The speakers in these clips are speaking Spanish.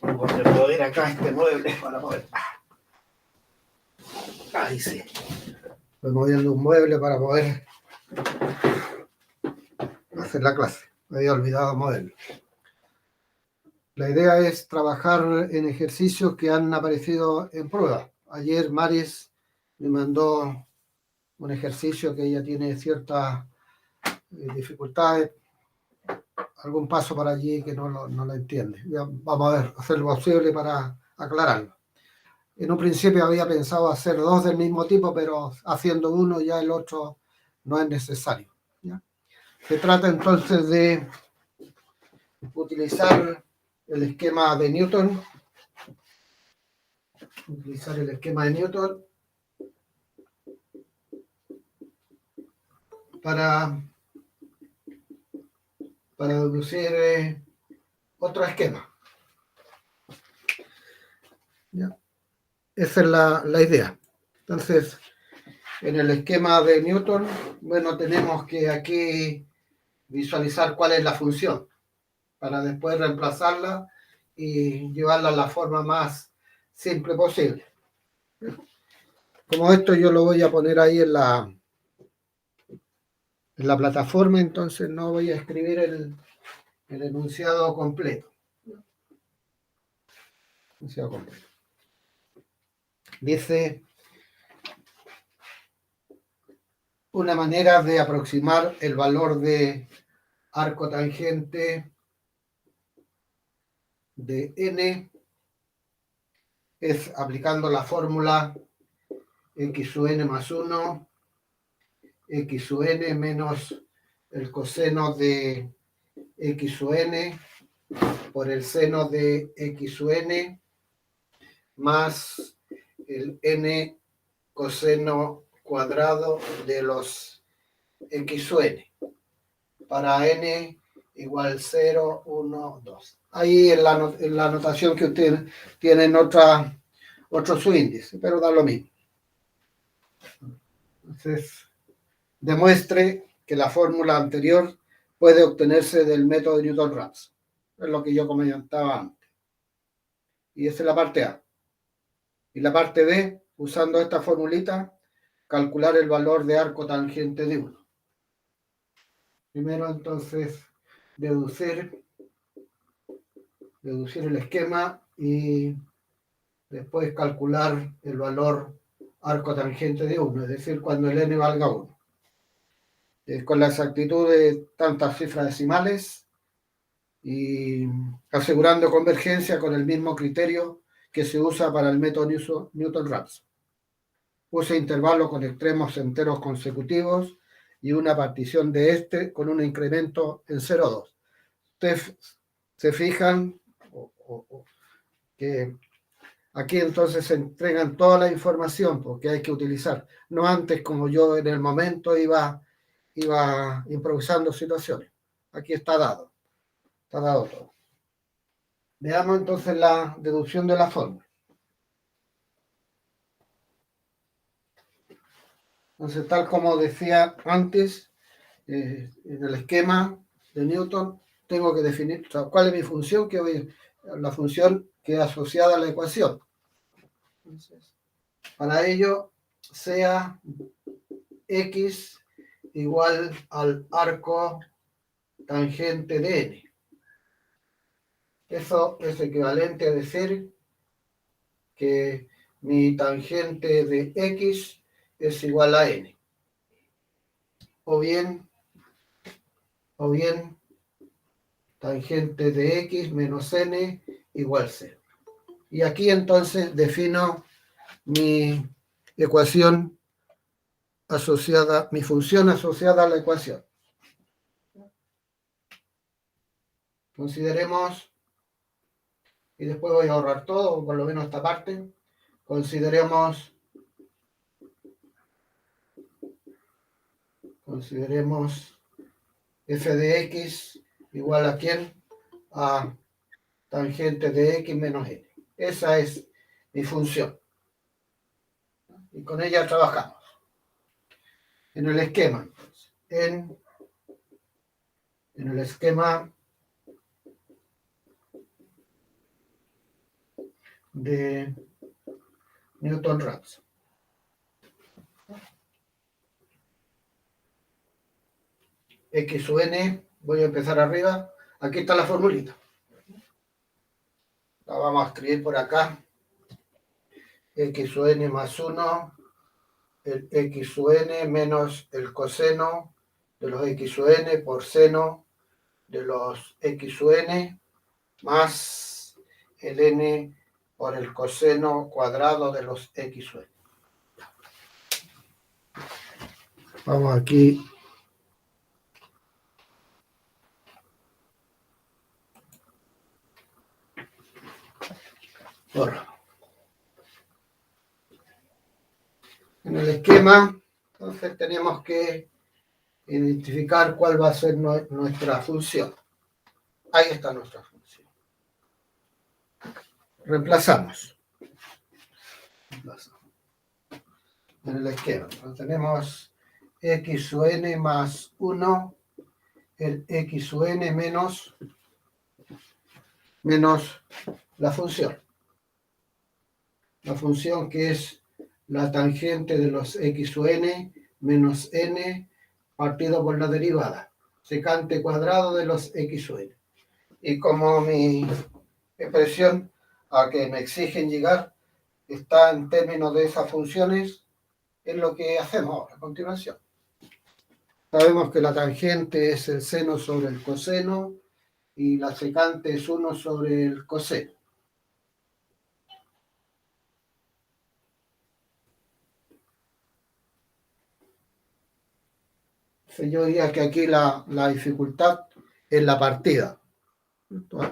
Voy a mover acá este mueble para poder. Ahí sí. Estoy moviendo un mueble para poder hacer la clase. Me había olvidado moverlo. La idea es trabajar en ejercicios que han aparecido en prueba. Ayer Maris me mandó un ejercicio que ella tiene ciertas dificultades, algún paso para allí que no lo entiende. Ya vamos a ver, hacer lo posible para aclararlo. En un principio había pensado hacer dos del mismo tipo, pero haciendo uno ya el otro no es necesario, ¿ya? Se trata entonces de utilizar el esquema de Newton. Utilizar el esquema de Newton para deducir otro esquema. ¿Ya? Esa es la idea. Entonces, en el esquema de Newton, bueno, tenemos que aquí visualizar cuál es la función para después reemplazarla y llevarla a la forma más simple posible. Como esto yo lo voy a poner ahí en la plataforma, entonces no voy a escribir el enunciado completo. Enunciado completo. Dice: una manera de aproximar el valor de arco tangente de n es aplicando la fórmula x sub n más 1, x sub n menos el coseno de x sub n por el seno de x sub n más el n coseno cuadrado de los x sub n para n igual 0, 1, 2. Ahí en la anotación que ustedes tienen otro subíndice, pero da lo mismo. Entonces, demuestre que la fórmula anterior puede obtenerse del método de Newton-Raphson. Es lo que yo comentaba antes. Y esa es la parte A. Y la parte B, usando esta formulita, calcular el valor de arco tangente de 1. Primero, entonces, deducir el esquema y después calcular el valor arco tangente de 1, es decir, cuando el n valga 1. Con la exactitud de tantas cifras decimales y asegurando convergencia con el mismo criterio que se usa para el método Newton-Raphson. Use intervalos con extremos enteros consecutivos y una partición de este con un incremento en 0,2. Ustedes se fijan que aquí entonces se entregan toda la información porque hay que utilizar, no antes como yo en el momento iba improvisando situaciones. Aquí está dado todo. Veamos entonces la deducción de la fórmula. Entonces, tal como decía antes, en el esquema de Newton, tengo que definir cuál es mi función, la función que es asociada a la ecuación. Entonces, para ello, sea x igual al arco tangente de n. Eso es equivalente a decir que mi tangente de x es igual a n. O bien tangente de x menos n igual 0. Y aquí entonces defino mi ecuación asociada, mi función asociada a la ecuación. Consideremos, y después voy a ahorrar todo, o por lo menos esta parte, consideremos f de x igual a ¿quién? A tangente de x menos n. Esa es mi función. Y con ella trabajamos. En el esquema, en el esquema de Newton-Raphson. X sub n, voy a empezar arriba. Aquí está la formulita. La vamos a escribir por acá. X sub n más 1, el X sub n menos el coseno de los X sub n por seno de los X sub n más el n por el coseno cuadrado de los X sub n. Vamos aquí. En el esquema, entonces tenemos que identificar cuál va a ser nuestra función. Ahí está nuestra función. Reemplazamos. En el esquema, entonces tenemos X sub n más 1, el X sub n menos la función. La función que es la tangente de los X sub n menos n partido por la derivada, secante cuadrado de los X sub n. Y como mi expresión a que me exigen llegar está en términos de esas funciones, es lo que hacemos ahora, a continuación. Sabemos que la tangente es el seno sobre el coseno y la secante es 1 sobre el coseno. Yo diría que aquí la dificultad es la partida.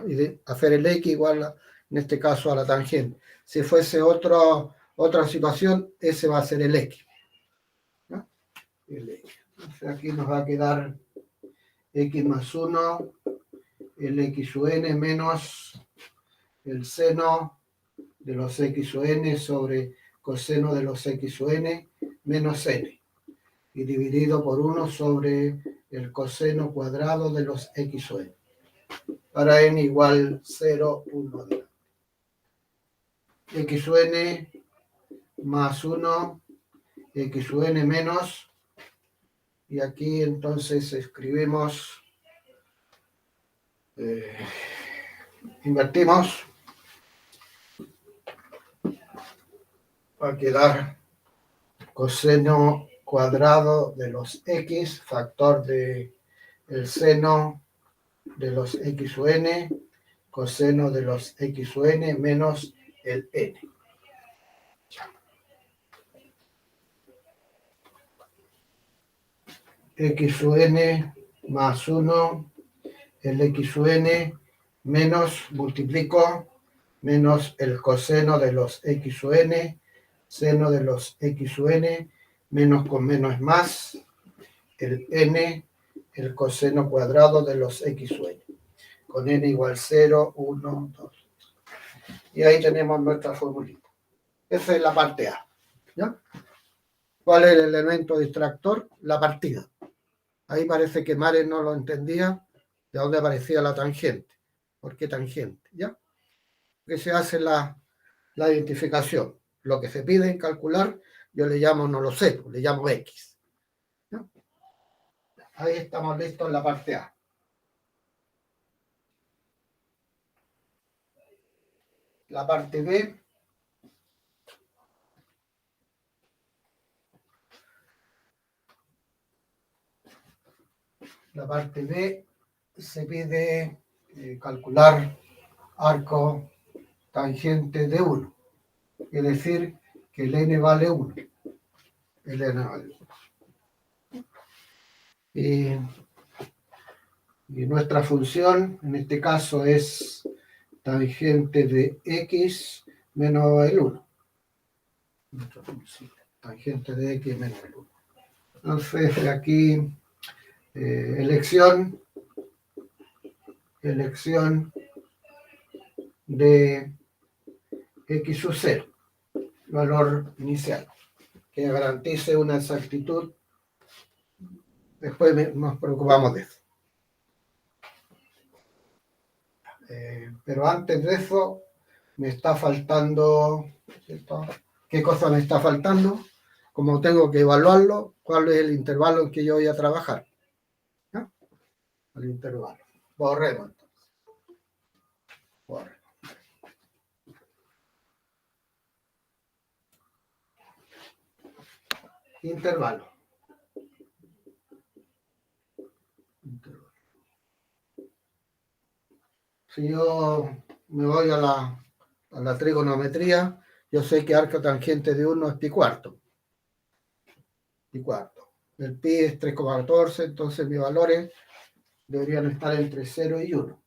Y de hacer el X igual, en este caso, a la tangente. Si fuese otra situación, ese va a ser el X. ¿No? El X. Entonces aquí nos va a quedar X más 1, el X sub n menos el seno de los X sub n sobre coseno de los X sub n menos n. Y dividido por 1 sobre el coseno cuadrado de los X sub n. Para n igual 0, 1 de X sub n más 1, X sub n menos, y aquí entonces escribimos, invertimos, va a quedar coseno cuadrado de los X, factor de el seno de los X sub n, coseno de los X sub n menos el n. X sub n más 1, el X sub n menos, multiplico, menos el coseno de los X sub n, seno de los X sub n, menos con menos es más, el n, el coseno cuadrado de los X sub n. Con n igual 0, 1, 2. Y ahí tenemos nuestra formulita. Esa es la parte A. ¿Ya? ¿Cuál es el elemento distractor? La partida. Ahí parece que Mare no lo entendía, de dónde aparecía la tangente. ¿Por qué tangente? ¿Ya? Que se hace la identificación. Lo que se pide en calcular, yo le llamo, no lo sé, le llamo X. ¿Ya? Ahí estamos listos en la parte A. La parte B. La parte B se pide calcular arco tangente de 1. Es decir, que el n vale 1. El n vale 1. Y nuestra función, en este caso, es tangente de x menos el 1. Nuestra función, tangente de x menos el 1. Entonces, aquí, elección de x sub 0, valor inicial, que garantice una exactitud Después nos preocupamos de eso. Pero antes de eso, me está faltando, ¿cierto? ¿Qué cosa me está faltando? Como tengo que evaluarlo, ¿cuál es el intervalo en que yo voy a trabajar? ¿No? El intervalo. Borremos entonces. Borremos. Intervalo. Si yo me voy a la trigonometría, yo sé que arco tangente de 1 es pi cuarto. Pi cuarto. El pi es 3,14, entonces mis valores deberían estar entre 0 y 1.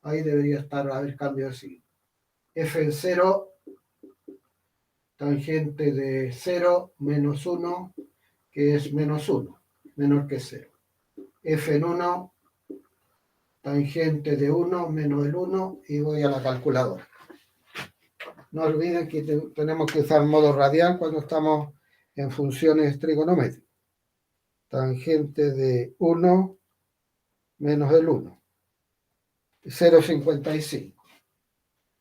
Ahí debería estar, haber cambio así. F en 0, tangente de 0 menos 1, que es menos 1, menor que 0. F en 1, tangente de 1 menos el 1, y voy a la calculadora. No olviden que tenemos que usar modo radial cuando estamos en funciones trigonométricas. Tangente de 1 menos el 1. 0,55.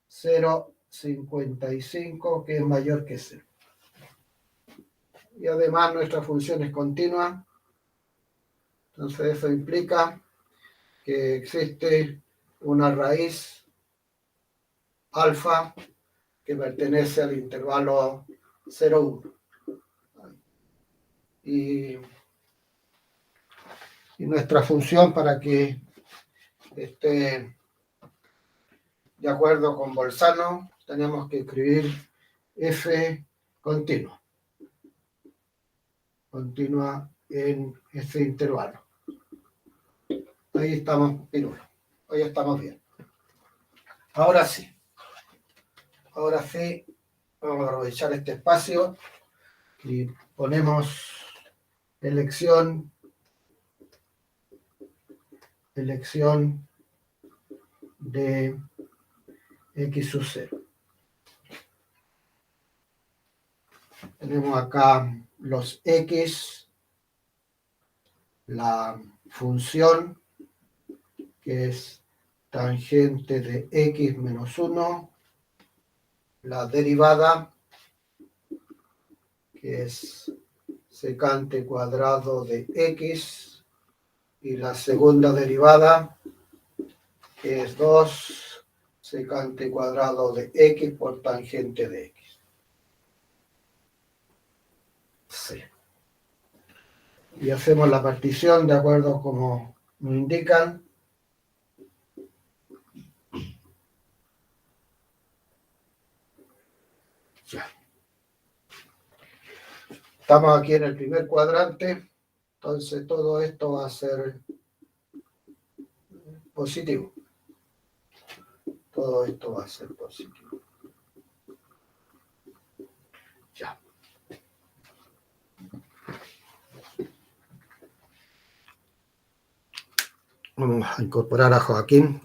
0,55, que es mayor que 0. Y además nuestra función es continua. Entonces eso implica que existe una raíz alfa que pertenece al intervalo 0,1. Y nuestra función, para que esté de acuerdo con Bolzano, tenemos que escribir f continua. Continua en ese intervalo. Ahí estamos, pirulo. Ahí estamos bien. Ahora sí. Ahora sí, vamos a aprovechar este espacio y ponemos elección de x sub 0. Tenemos acá los x, la función que es tangente de x menos 1, la derivada que es secante cuadrado de x, y la segunda derivada que es 2 secante cuadrado de x por tangente de x. Sí. Y hacemos la partición de acuerdo como nos indican. Ya. Estamos aquí en el primer cuadrante, entonces todo esto va a ser positivo. Todo esto va a ser positivo. Ya. Vamos a incorporar a Joaquín.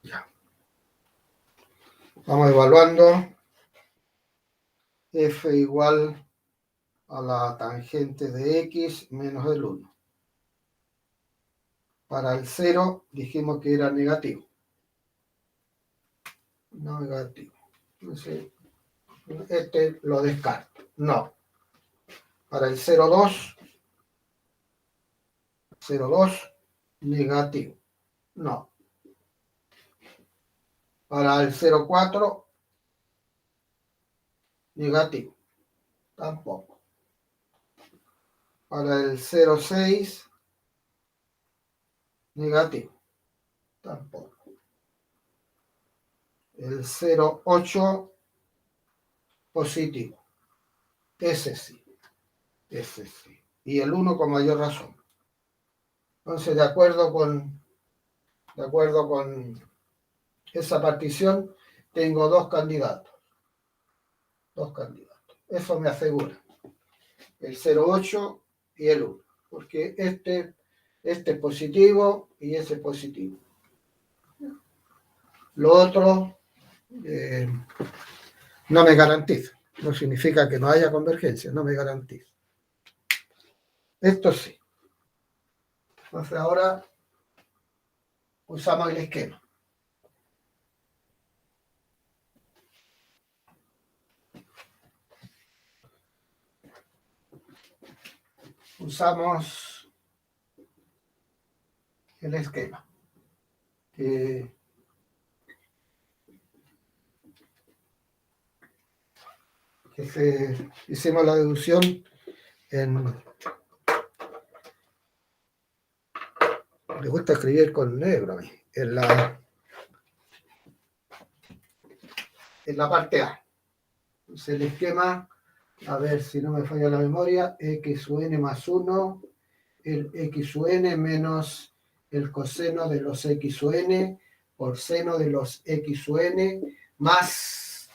Ya. Vamos evaluando f igual a la tangente de x menos el 1. Para el 0 dijimos que era negativo. No negativo. Entonces, este lo descarto. No. Para el 0,2, 0,2, negativo. No. Para el 0,4, negativo. Tampoco. Para el 0,6, negativo. Tampoco. El 0,8, positivo. Ese sí. Ese sí. Y el 1 con mayor razón. Entonces, de acuerdo con esa partición, tengo dos candidatos. Dos candidatos. Eso me asegura. El 0,8 y el 1. Porque este es positivo y ese es positivo. Lo otro no me garantiza. No significa que no haya convergencia, no me garantiza. Esto sí. Entonces ahora usamos el esquema. Usamos el esquema. Hicimos la deducción en... Me gusta escribir con negro a mí. En la parte A. Entonces el esquema, a ver si no me falla la memoria, x sub n más 1, el x sub n menos el coseno de los x sub n por seno de los x sub n más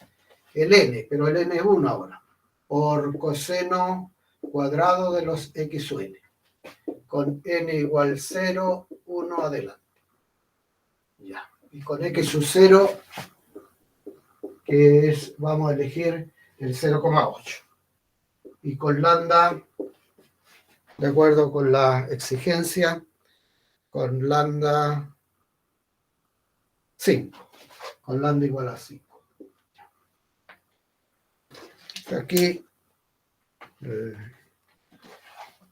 el n, pero el n es 1 ahora, por coseno cuadrado de los x sub n, con n igual 0, 1 adelante. Ya. Y con x sub 0, que es, vamos a elegir el 0,8. Y con lambda, de acuerdo con la exigencia, con lambda 5, con lambda igual a 5. Aquí,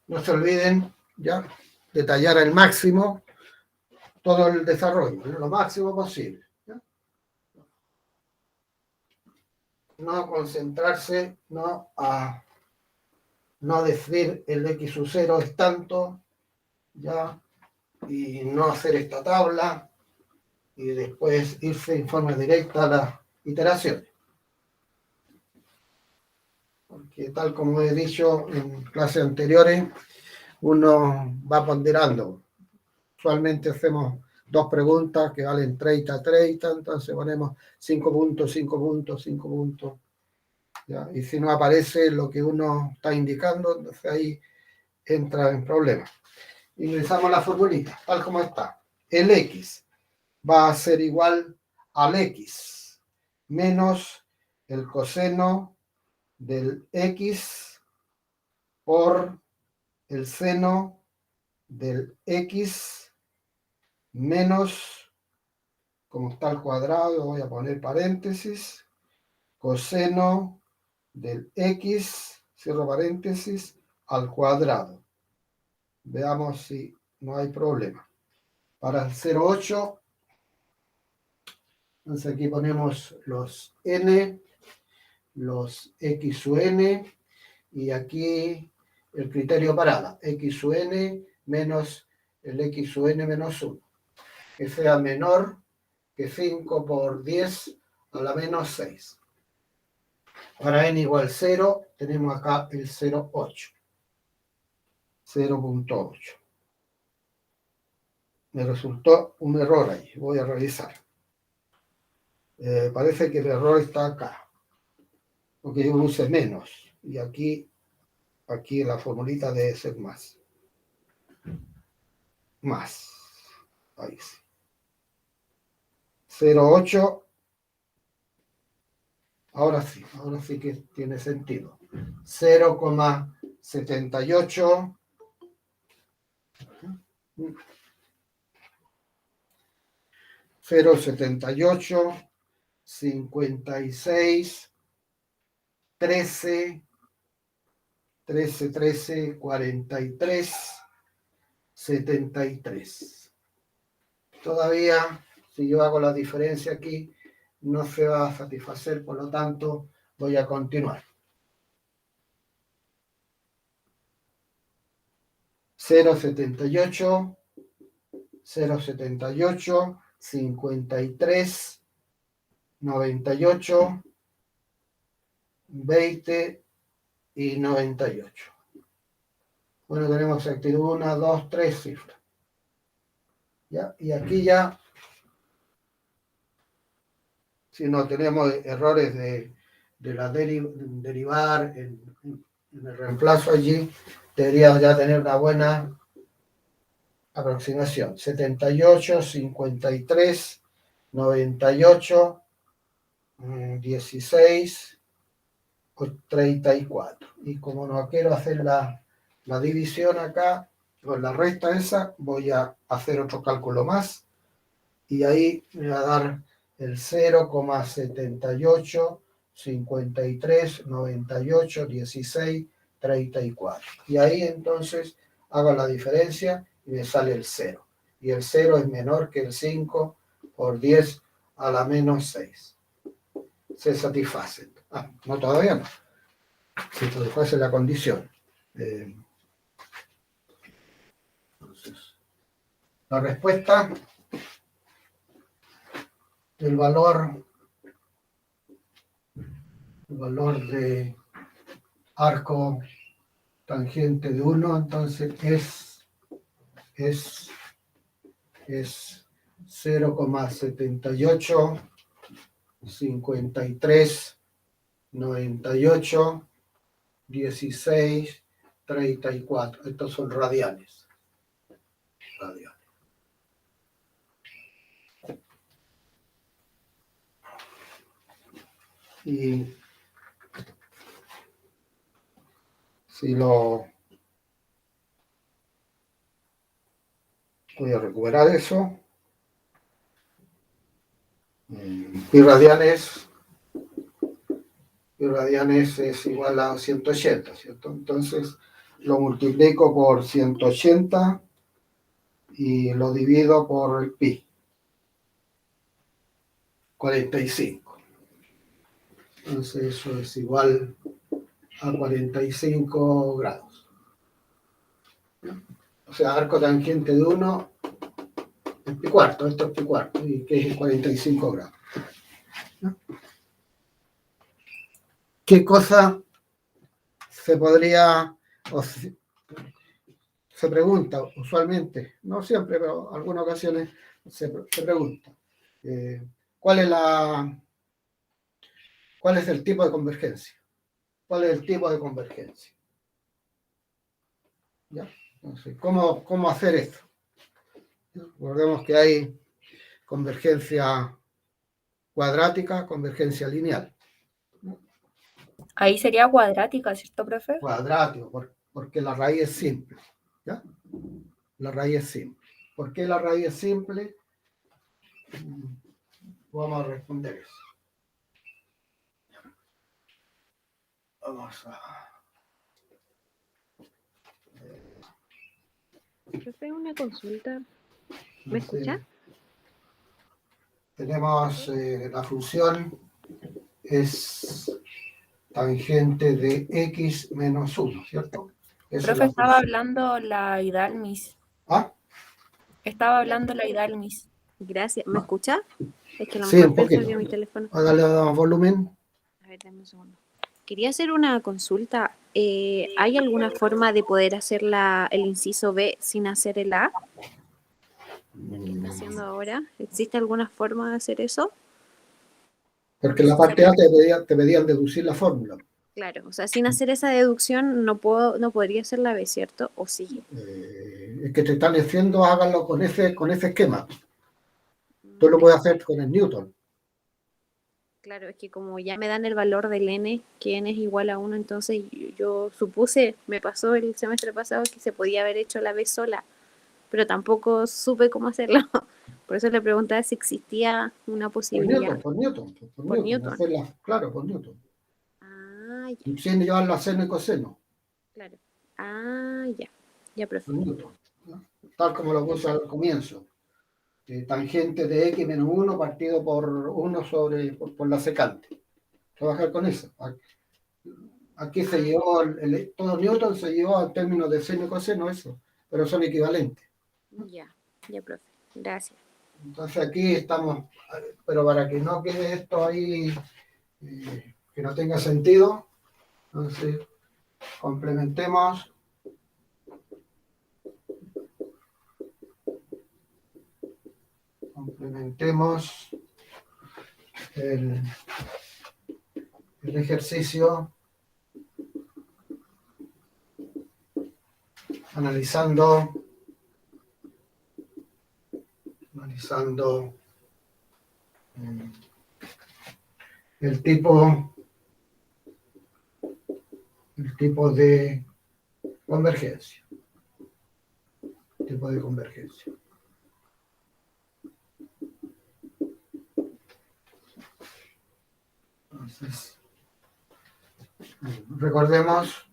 no se olviden ya detallar al máximo todo el desarrollo, lo máximo posible. ¿Ya? No concentrarse, no decir el x sub 0 es tanto, ya, y no hacer esta tabla, y después irse en forma directa a las iteraciones. Porque tal como he dicho en clases anteriores, uno va ponderando. Usualmente hacemos 2 preguntas que valen 30, entonces ponemos 5 puntos, 5 puntos, 5 puntos. ¿Ya? Y si no aparece lo que uno está indicando, entonces ahí entra en problemas. Ingresamos la formulita, tal como está. El x va a ser igual al x menos el coseno del x por el seno del x menos, como está al cuadrado, voy a poner paréntesis, coseno del x, cierro paréntesis, al cuadrado. Veamos si no hay problema. Para el 0,8, entonces aquí ponemos los n, los x sub n, y aquí el criterio parada, x sub n menos el x sub n menos 1, que sea menor que 5 por 10 a la menos 6. Para n igual 0, tenemos acá el 0,8. 0,8. Me resultó un error ahí, voy a revisar. Parece que el error está acá, porque yo use menos, y aquí la formulita debe ser más. Más. Ahí sí. 0,8. Ahora sí que tiene sentido. 0,78. 0,78, 56, 13, 43, 73. Todavía, si yo hago la diferencia aquí, no se va a satisfacer, por lo tanto, voy a continuar. 0,78, 0,78, 53, 98, 20 y 98. Bueno, tenemos exactitud 1, 2, 3 cifras. ¿Ya? Y aquí ya, si no tenemos errores de la derivar en el reemplazo allí, deberíamos ya tener una buena aproximación. 78, 53, 98, 16, 34. Y como no quiero hacer la división acá, Con la recta esa voy a hacer otro cálculo más y ahí me va a dar el 0,7853981634. Y ahí entonces hago la diferencia y me sale el 0. Y el 0 es menor que el 5 por 10 a la menos 6. Se satisface. No, todavía no. Se satisface la condición. Entonces, la respuesta, el valor de arco tangente de 1, entonces es 0,7853981634. Estos son radianes. Y si lo voy a recuperar eso, pi radianes es igual a 180, ¿cierto? Entonces lo multiplico por 180 y lo divido por el pi, 45. Entonces eso es igual a 45 grados. O sea, arco tangente de 1 es pi cuarto, esto es pi cuarto, y que es 45 grados. ¿Qué cosa se podría, o se pregunta usualmente, no siempre, pero en algunas ocasiones se pregunta, ¿cuál es el tipo de convergencia? ¿Cuál es el tipo de convergencia? ¿Ya? Entonces, ¿cómo hacer esto? Recordemos que hay convergencia cuadrática, convergencia lineal. Ahí sería cuadrática, ¿cierto, profe? Cuadrático, porque la raíz es simple. ¿Ya? La raíz es simple. ¿Por qué la raíz es simple? Vamos a responder eso. Vamos a... Profe, una consulta. ¿Me escucha? Tenemos la función es tangente de x menos 1, ¿cierto? Esa Profe, es la estaba función. hablando la Idalmis. ¿Ah? Estaba hablando la Idalmis. Gracias. ¿Me escucha? Es que a lo Sí, mejor un pensó poquito. que mi teléfono... Hágale volumen. A ver, dame un segundo. Quería hacer una consulta. ¿Hay alguna forma de poder hacer el inciso B sin hacer el A? El que está haciendo ahora. ¿Existe alguna forma de hacer eso? Porque en la parte A te pedían deducir la fórmula. Claro, o sea, sin hacer esa deducción no podría hacer la B, ¿cierto? ¿O sí? Es que te están diciendo háganlo con ese esquema. Tú lo puedes hacer con el Newton. Claro, es que como ya me dan el valor del n, que n es igual a 1, entonces yo supuse, me pasó el semestre pasado que se podía haber hecho la B sola, pero tampoco supe cómo hacerlo. Por eso le preguntaba si existía una posibilidad. Por Newton. Por Newton. Claro, por Newton. Ah, ya, Sin llevarlo a seno y coseno. claro. Ah, ya, ya, profe. Por Newton. ¿No? Tal como lo puse al comienzo. Tangente de x menos 1 partido por 1 por la secante. Trabajar con eso. Aquí se llevó, todo Newton se llevó al término de seno y coseno, eso, pero son equivalentes. Ya, ya, profe. Gracias. Entonces aquí estamos, pero para que no quede esto ahí, que no tenga sentido, entonces complementemos el ejercicio analizando el tipo de convergencia. tipo de convergencia. Entonces, recordemos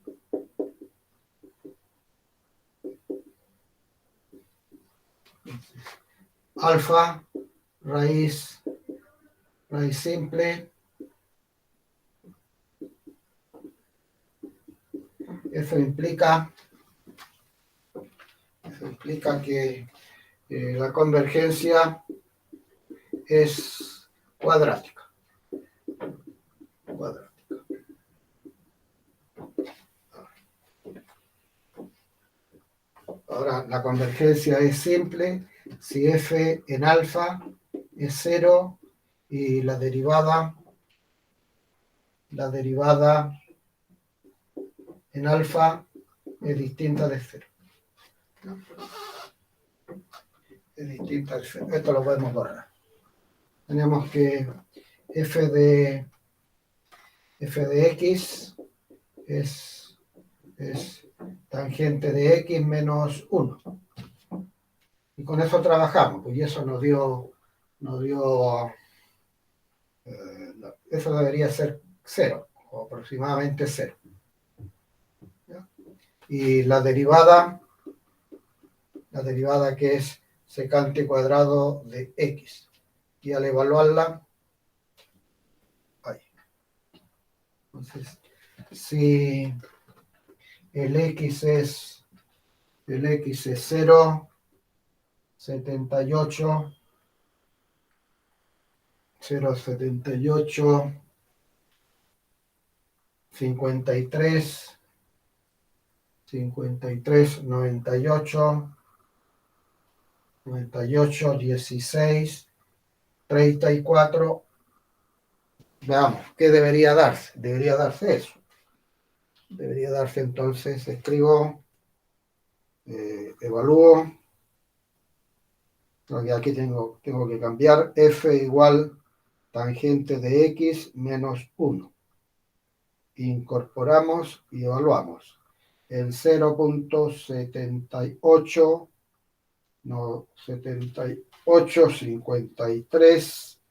alfa, raíz simple, eso implica que la convergencia es cuadrática. Ahora, la convergencia es simple si f en alfa es 0 y la derivada en alfa es distinta de 0. Es distinta de 0. Esto lo podemos borrar. Tenemos que f de x es tangente de x menos 1. Y con eso trabajamos, pues y eso nos dio eso debería ser 0, o aproximadamente 0. ¿Ya? Y la derivada que es secante cuadrado de x. Y al evaluarla, ahí. Entonces, si el x es 0,78, 53, 98, 16, 34. Veamos, ¿qué debería darse? Debería darse eso. Debería darse entonces, escribo, evalúo. Porque aquí tengo que cambiar f igual tangente de x menos 1. Incorporamos y evaluamos. El 0,78, no, 78, 53,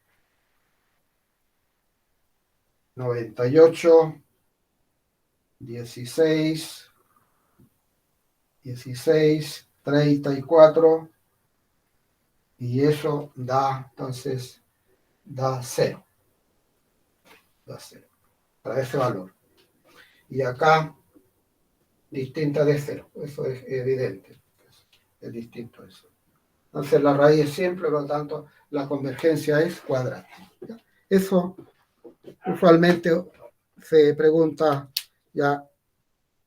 98, 16, 34, y eso entonces, da 0. Da 0. Para ese valor. Y acá, distinta de 0. Eso es evidente. Es distinto a eso. Entonces la raíz es simple, por lo tanto, la convergencia es cuadrática. ¿Ya? Eso usualmente se pregunta ya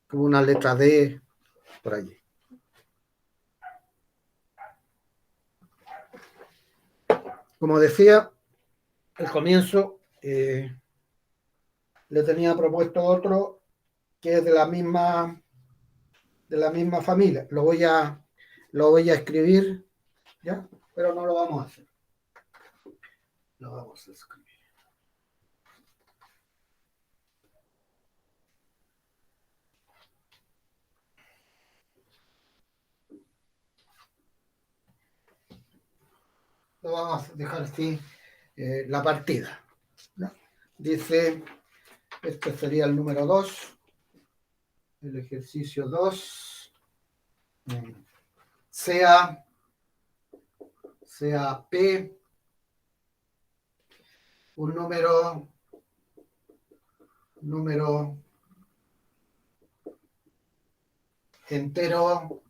como una letra D por allí. Como decía, al comienzo le tenía propuesto otro que es de la misma familia. Lo voy a escribir, ¿ya? Pero no lo vamos a hacer. Lo vamos a escribir. Lo vamos a dejar así, la partida, ¿no? Dice, este sería el número 2, el ejercicio 2, sea P un número entero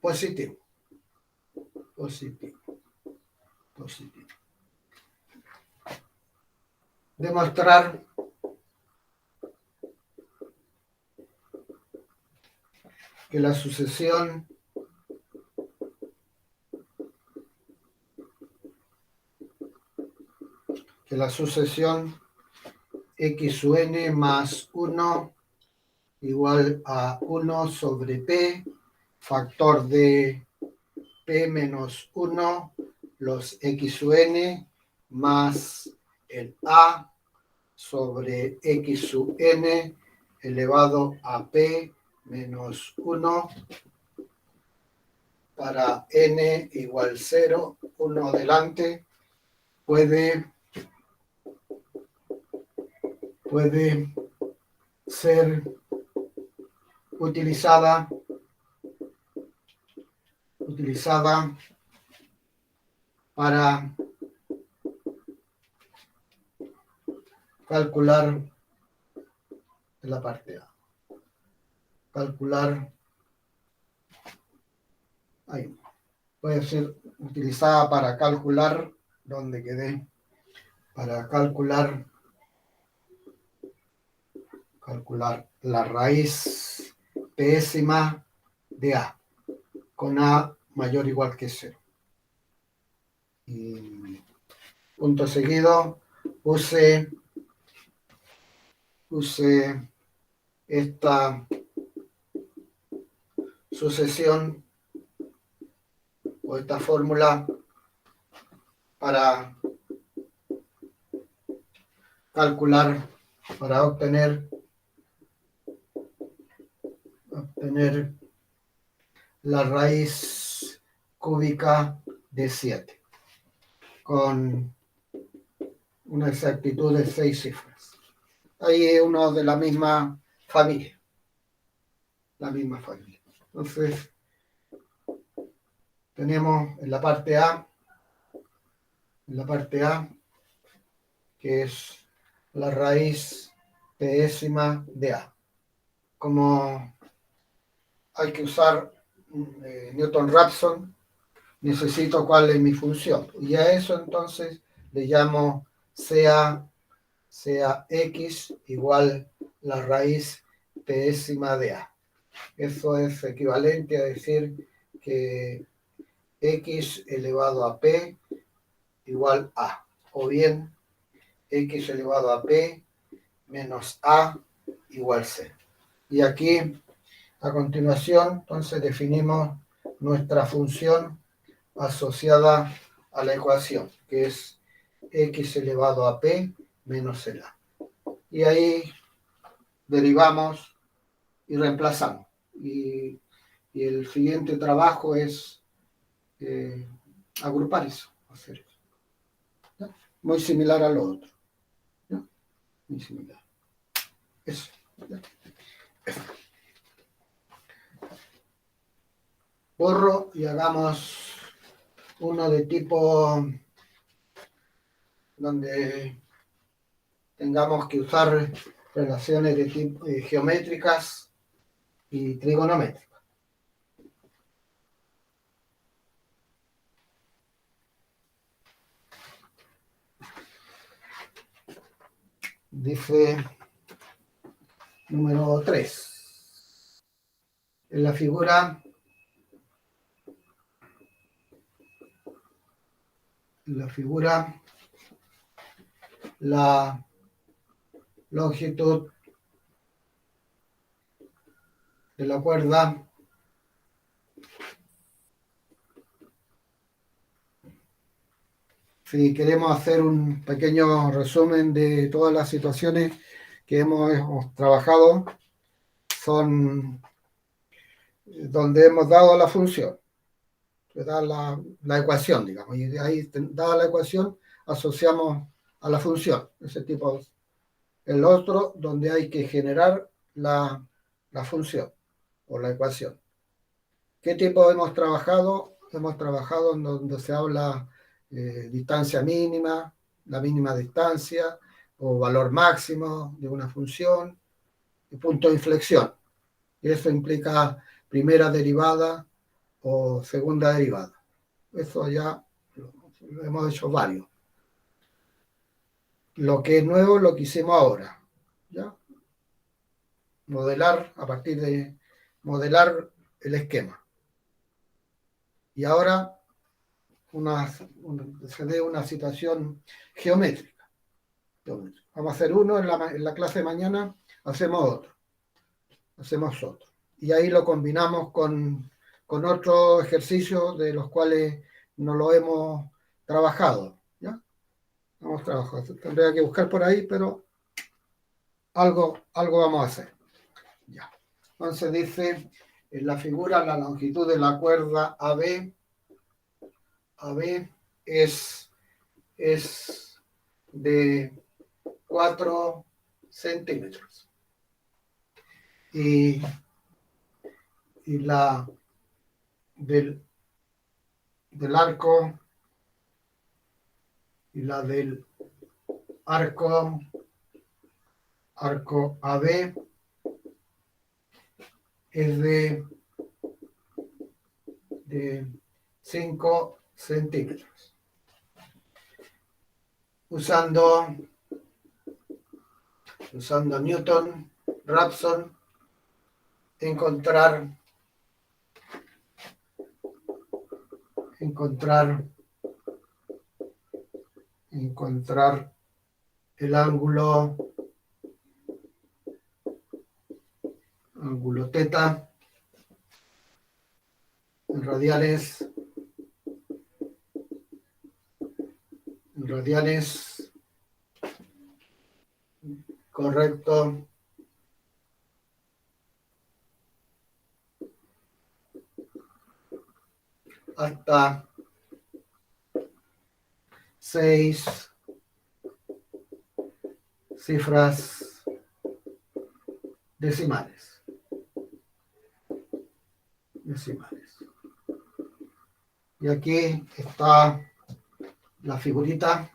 positivo. Demostrar que la sucesión x sub n más 1 igual a 1 sobre p, factor de p menos 1, los x sub n, más el a sobre x sub n elevado a p menos 1 para n igual 0, 1 delante, puede ser utilizada para calcular la parte A. Puede ser utilizada para calcular, ¿dónde quedé? Para calcular la raíz pésima de A, con A mayor o igual que 0. Y punto seguido, use esta sucesión o esta fórmula para calcular, para obtener la raíz cúbica de 7 con una exactitud de 6 cifras. Ahí es uno de la misma familia. Entonces, tenemos en la parte A, que es la raíz pésima de A. Como hay que usar Newton-Raphson, necesito cuál es mi función. Y a eso entonces le llamo sea x igual la raíz pésima de A. Eso es equivalente a decir que x elevado a p igual a, o bien x elevado a p menos a igual c. Y aquí, a continuación, entonces definimos nuestra función asociada a la ecuación, que es x elevado a p menos el a. Y ahí derivamos y reemplazamos. Y el siguiente trabajo es agrupar eso, hacer eso. ¿Ya? Muy similar a lo otro. ¿Ya? Muy similar. Eso. ¿Ya? Eso. Borro y hagamos uno de tipo donde tengamos que usar relaciones de tipo geométricas y trigonométricas. Dice número 3. En la figura la longitud de la cuerda si queremos hacer un pequeño resumen de todas las situaciones que hemos trabajado, son donde hemos dado la función, la ecuación, digamos, y de ahí, dada la ecuación, asociamos a la función, ese tipo. El otro, donde hay que generar la función o la ecuación. ¿Qué tipo hemos trabajado? Hemos trabajado en donde se habla distancia mínima, la mínima distancia, o valor máximo de una función, y punto de inflexión. Y eso implica primera derivada o segunda derivada. Eso ya lo hemos hecho varios. Lo que es nuevo, lo que hicimos ahora. ¿Ya? Modelar, a partir de modelar el esquema. Y ahora se dé una situación geométrica. Vamos a hacer uno, en la clase de mañana hacemos otro. Y ahí lo combinamos con otros ejercicios de los cuales no lo hemos trabajado. ¿Ya? Hemos trabajado. Tendría que buscar por ahí, pero algo vamos a hacer. Ya. Entonces dice, en la figura la longitud de la cuerda AB es de 4 centímetros. Y la del arco y la del arco AB es de 5 centímetros. Usando Newton, Raphson, encontrar el ángulo teta en radianes correcto, hasta 6 cifras decimales. Y aquí está la figurita.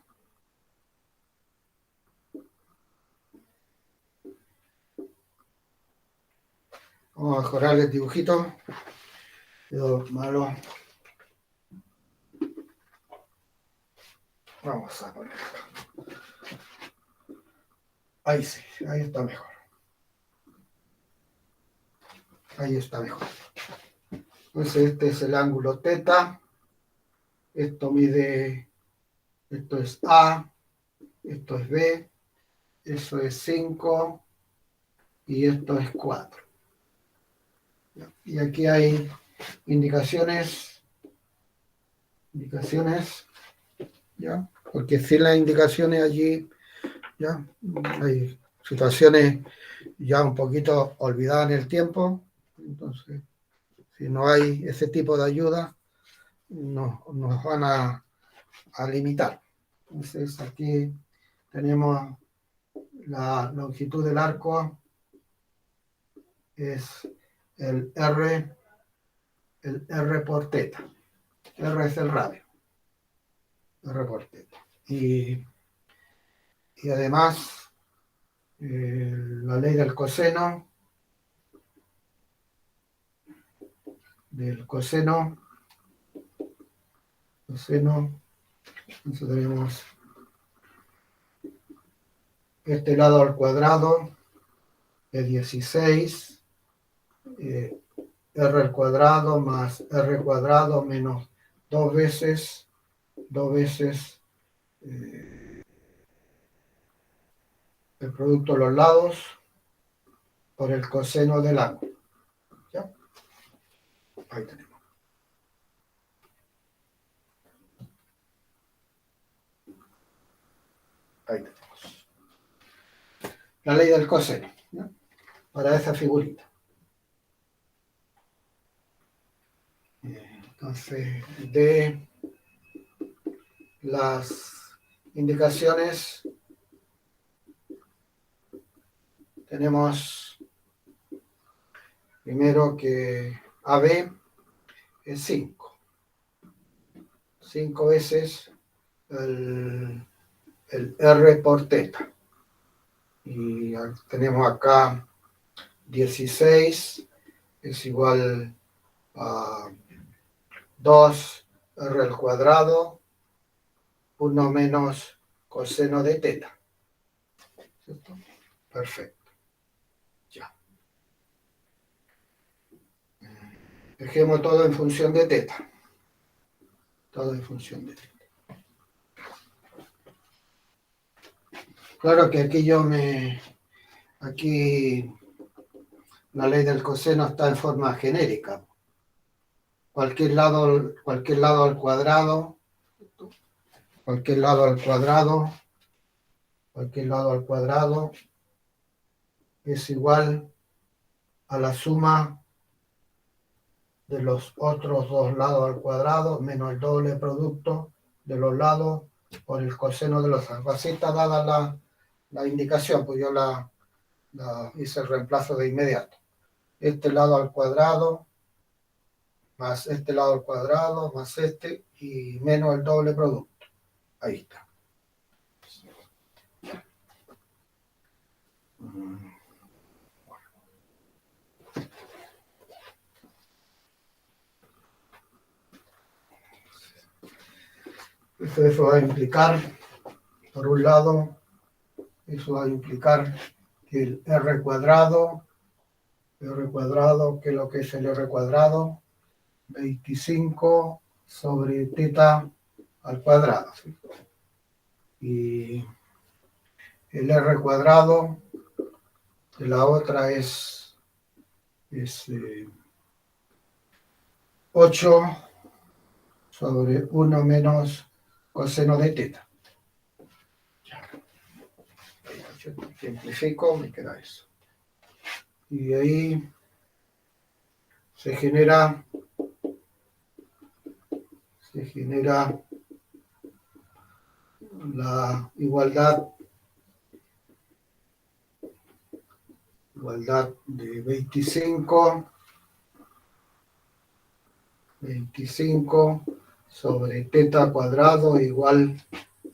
Vamos a mejorar el dibujito. Quedó malo. Vamos a poner acá. Ahí sí, ahí está mejor. Ahí está mejor. Entonces este es el ángulo teta. Esto es A, esto es B, eso es 5 y esto es 4. Y aquí hay indicaciones, ¿ya? Porque sin las indicaciones allí, ¿ya? Hay situaciones ya un poquito olvidadas en el tiempo, entonces, si no hay ese tipo de ayuda, nos van a limitar. Entonces, aquí tenemos la longitud del arco, es el R por teta. R es el radio. R por teta. Y además, la ley del coseno, entonces tenemos este lado al cuadrado es 16, R al cuadrado más R cuadrado menos 2 veces el producto de los lados por el coseno del ángulo. ¿Ya? Ahí tenemos. Ahí tenemos. La ley del coseno, ¿no? Para esa figurita. Entonces, de las indicaciones tenemos primero que AB es 5. 5 veces el R por teta. Y tenemos acá 16 es igual a 2 R al cuadrado, 1 menos coseno de teta. ¿Cierto? Perfecto. Ya. Dejemos todo en función de teta. Todo en función de teta. Claro que aquí la ley del coseno está en forma genérica. Cualquier lado al cuadrado, es igual a la suma de los otros dos lados al cuadrado menos el doble producto de los lados por el coseno de los lados. Así está dada la indicación, pues yo hice el reemplazo de inmediato. Este lado al cuadrado, más este lado al cuadrado, más este, y menos el doble producto. Ahí está. Eso va a implicar, por un lado, eso va a implicar que el R cuadrado, ¿qué es lo que es el R cuadrado? 25 sobre teta al cuadrado. ¿Sí? Y el R cuadrado de la otra es 8 sobre 1 menos coseno de teta. Yo simplifico, me queda eso. Y de ahí se genera la igualdad de 25 sobre teta al cuadrado igual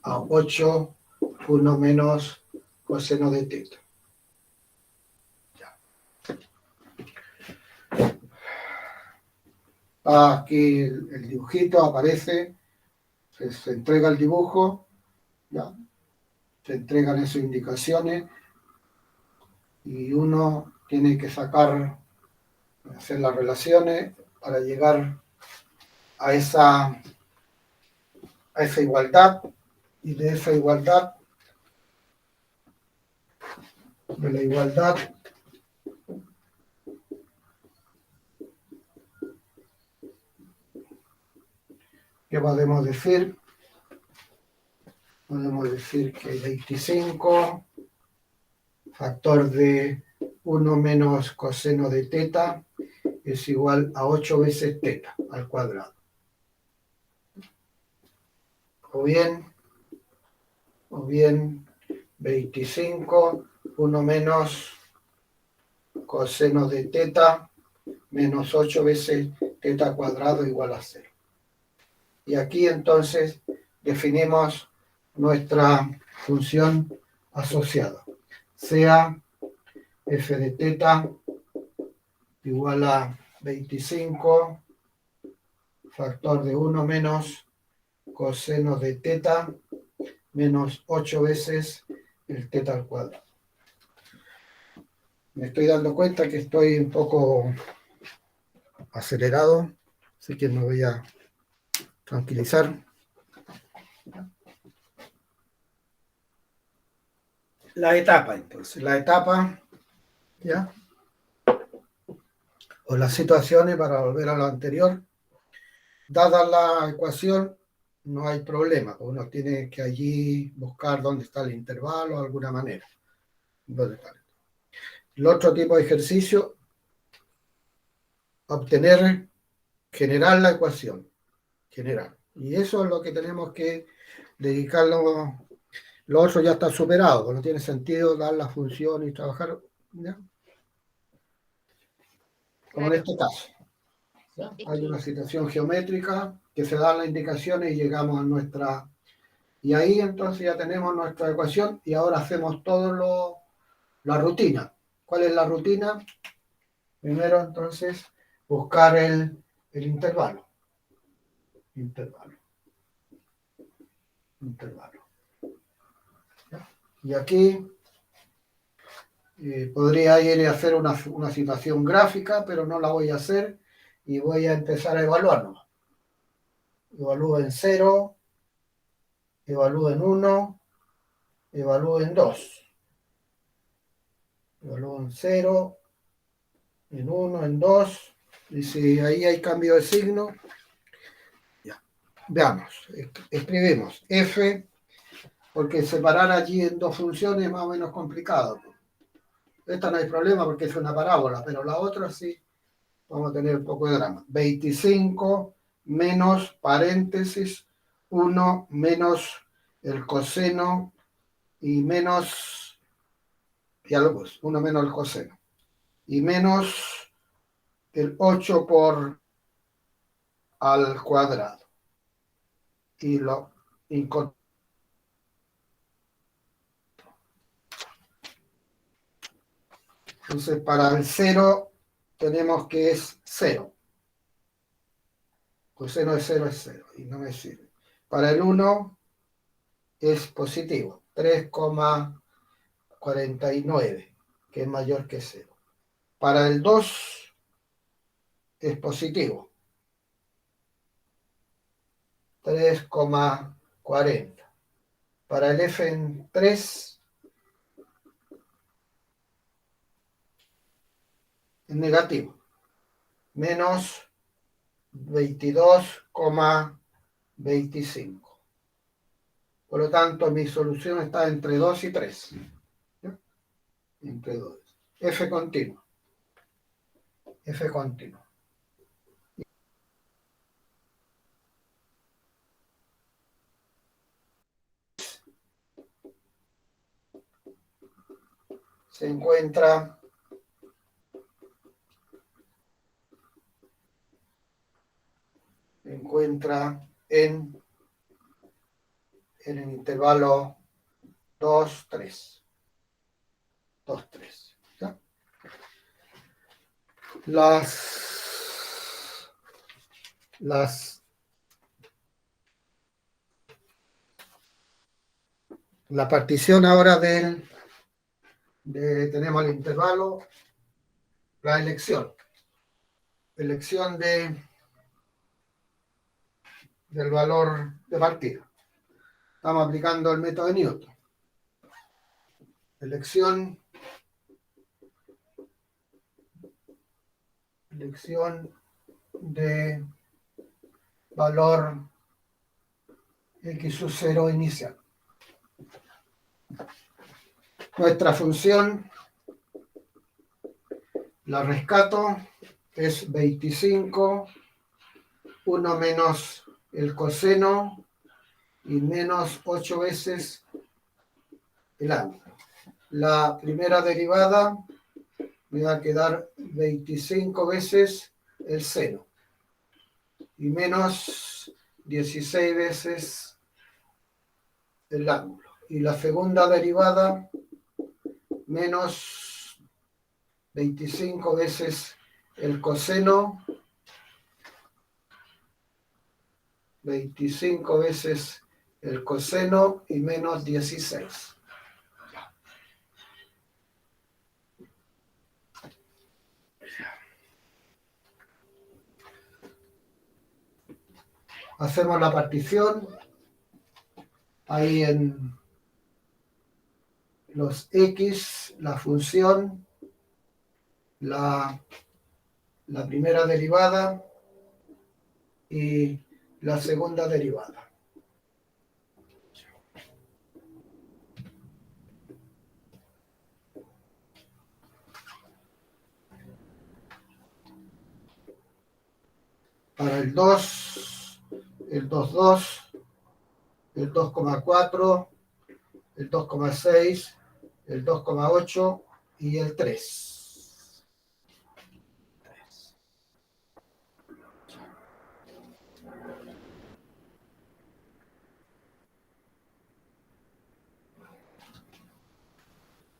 a 8, 1 menos coseno de teta. Aquí el dibujito aparece, se entrega el dibujo, ¿ya? Se entregan esas indicaciones y uno tiene que hacer las relaciones para llegar a esa igualdad, y de esa igualdad, de la igualdad, ¿qué podemos decir? Podemos decir que 25 factor de 1 menos coseno de teta es igual a 8 veces teta al cuadrado. O bien 25, 1 menos coseno de teta menos 8 veces teta al cuadrado igual a 0. Y aquí entonces definimos nuestra función asociada, sea f de teta igual a 25 factor de 1 menos coseno de teta menos 8 veces el teta al cuadrado. Me estoy dando cuenta que estoy un poco acelerado, así que me voy a tranquilizar. La etapa, entonces, ¿ya? O las situaciones, para volver a lo anterior, dada la ecuación, no hay problema, uno tiene que allí buscar dónde está el intervalo, de alguna manera. ¿Dónde está? El otro tipo de ejercicio, generar la ecuación, generar. Y eso es lo que tenemos que dedicarlo. Lo otro ya está superado, no tiene sentido dar la función y trabajar, ¿ya? Como en este caso. ¿Ya? Hay una situación geométrica que se dan las indicaciones y llegamos a nuestra... Y ahí entonces ya tenemos nuestra ecuación y ahora hacemos todo la rutina. ¿Cuál es la rutina? Primero entonces buscar el intervalo. Intervalo. ¿Ya? Y aquí podría ir a hacer una situación gráfica, pero no la voy a hacer y voy a empezar a evaluarlo. Evalúo en 0, evalúo en 1, evalúo en 2. Evalúo en 0, en 1, en 2. Y si ahí hay cambio de signo, ya. Veamos, escribimos f, porque separar allí en dos funciones es más o menos complicado. Esta no hay problema porque es una parábola, pero la otra sí vamos a tener un poco de drama. 25 menos paréntesis 1 menos el coseno y menos, ya lo puse, 1 menos el coseno y menos el 8 por al cuadrado. Y lo incorporamos. Entonces, para el 0 tenemos que es 0. Coseno de 0 es 0 y no me sirve. Para el 1 es positivo, 3,49, que es mayor que 0. Para el 2 es positivo, 3,40. Para el f en 3 es negativo, menos 22,25. Por lo tanto, mi solución está entre 2 y 3. ¿Ya? Entre 2. F continuo. F continuo. Se encuentra en el intervalo 2, 3. 2, 3. ¿Ya? La partición ahora tenemos el intervalo, la elección del valor de partida. Estamos aplicando el método de Newton. Elección de valor x sub 0 inicial. Nuestra función, la rescato, es 25, 1 menos el coseno y menos 8 veces el ángulo. La primera derivada me va a quedar 25 veces el seno y menos 16 veces el ángulo. Y la segunda derivada, menos 25 veces el coseno, 25 veces el coseno y menos 16. Hacemos la partición. Ahí en los x, la función, la primera derivada y la segunda derivada. Para el 2, el 2,2, el 2,4, el 2,6, el 2,8 y el 3.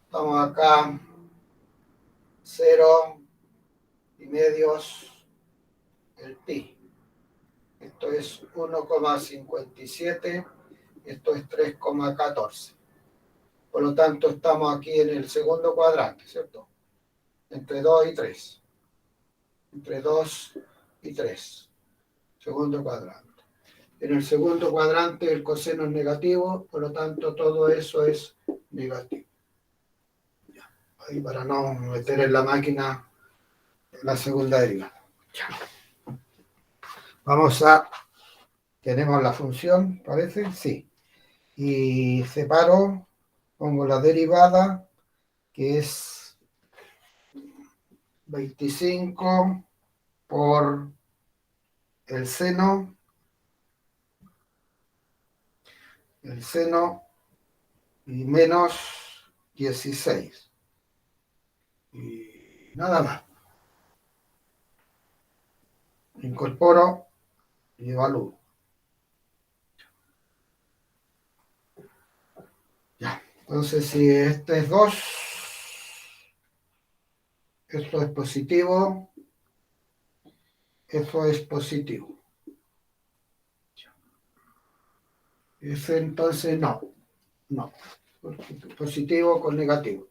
Estamos acá 0 y medios el pi. Esto es 1,57, esto es 3,14. Por lo tanto, estamos aquí en el segundo cuadrante, ¿cierto? Entre 2 y 3. Entre 2 y 3. Segundo cuadrante. En el segundo cuadrante el coseno es negativo, por lo tanto todo eso es negativo. Ya. Ahí para no meter en la máquina la segunda derivada. Ya. Tenemos la función, ¿parece? Sí. Y separo, pongo la derivada, que es 25 por el seno y menos 16. Y nada más. Incorporo y evalúo. Ya. Entonces, si este es 2, esto es positivo, eso es positivo. Ese entonces no. Positivo con negativo.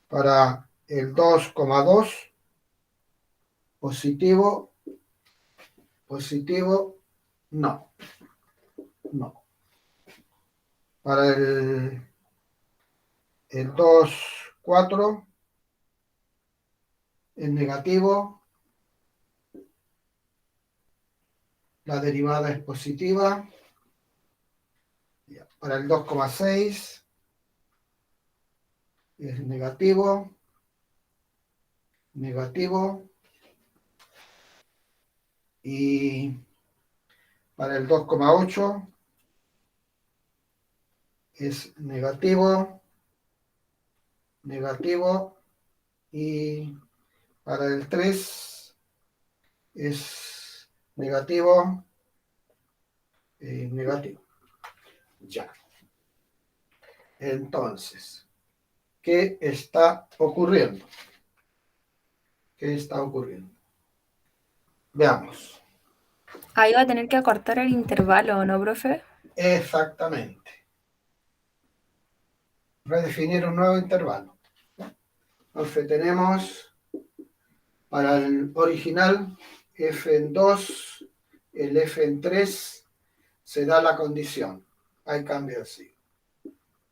Para el 2,2, positivo, no. Para el 2,4 es negativo, la derivada es positiva. Para el 2,6 es negativo, y para el 2,8 es negativo, y para el 3 es negativo, negativo. Ya. Entonces, ¿qué está ocurriendo? Veamos. Ahí va a tener que acortar el intervalo, ¿no, profe? Exactamente. Redefinir un nuevo intervalo. Entonces tenemos para el original f en 2, el f en 3, se da la condición. Hay cambio así.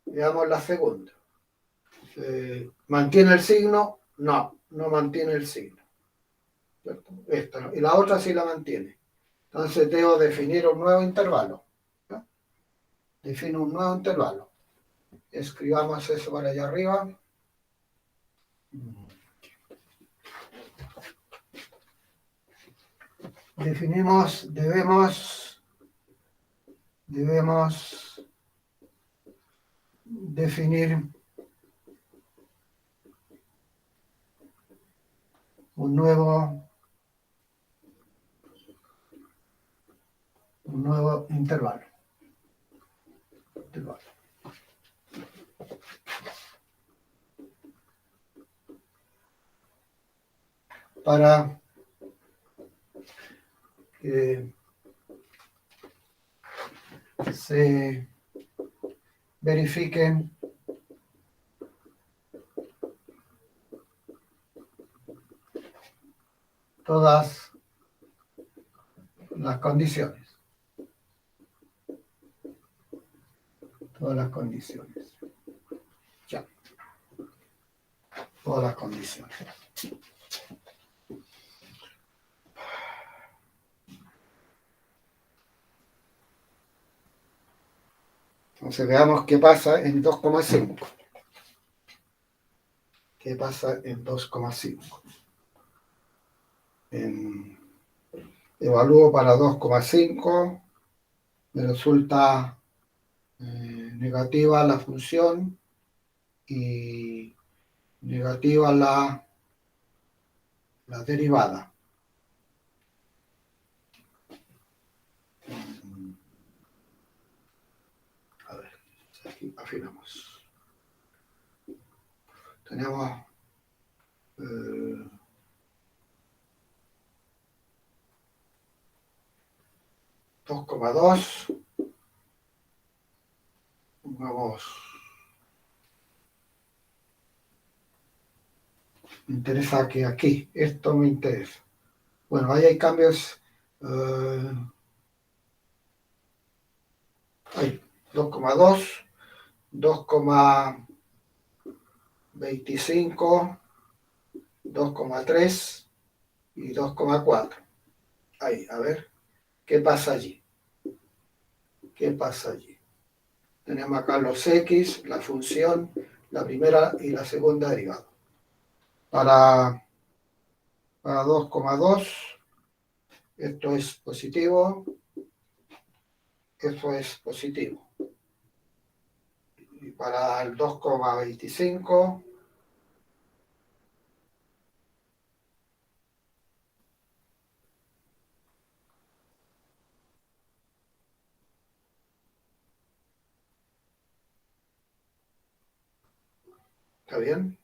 Veamos la segunda. ¿Mantiene el signo? No mantiene el signo. ¿Cierto? Esta no. Y la otra sí la mantiene. Entonces debo definir un nuevo intervalo. ¿No? Defino un nuevo intervalo. Escribamos eso para allá arriba. Debemos definir un nuevo intervalo. Para que se verifiquen todas las condiciones. Ya. Todas las condiciones. Entonces veamos qué pasa en 2,5. Evalúo para 2,5, me resulta negativa la función y negativa la derivada. A ver, aquí afinamos. Tenemos 2,2. Vamos. Me interesa que aquí, esto me interesa. Bueno, ahí hay cambios. Hay 2,2, 2,25, 2,3 y 2,4. Ahí, a ver, ¿qué pasa allí? Tenemos acá los x, la función, la primera y la segunda derivada. Para Para 2,2, esto es positivo, eso es positivo. Y para el 2,25, ¿está bien?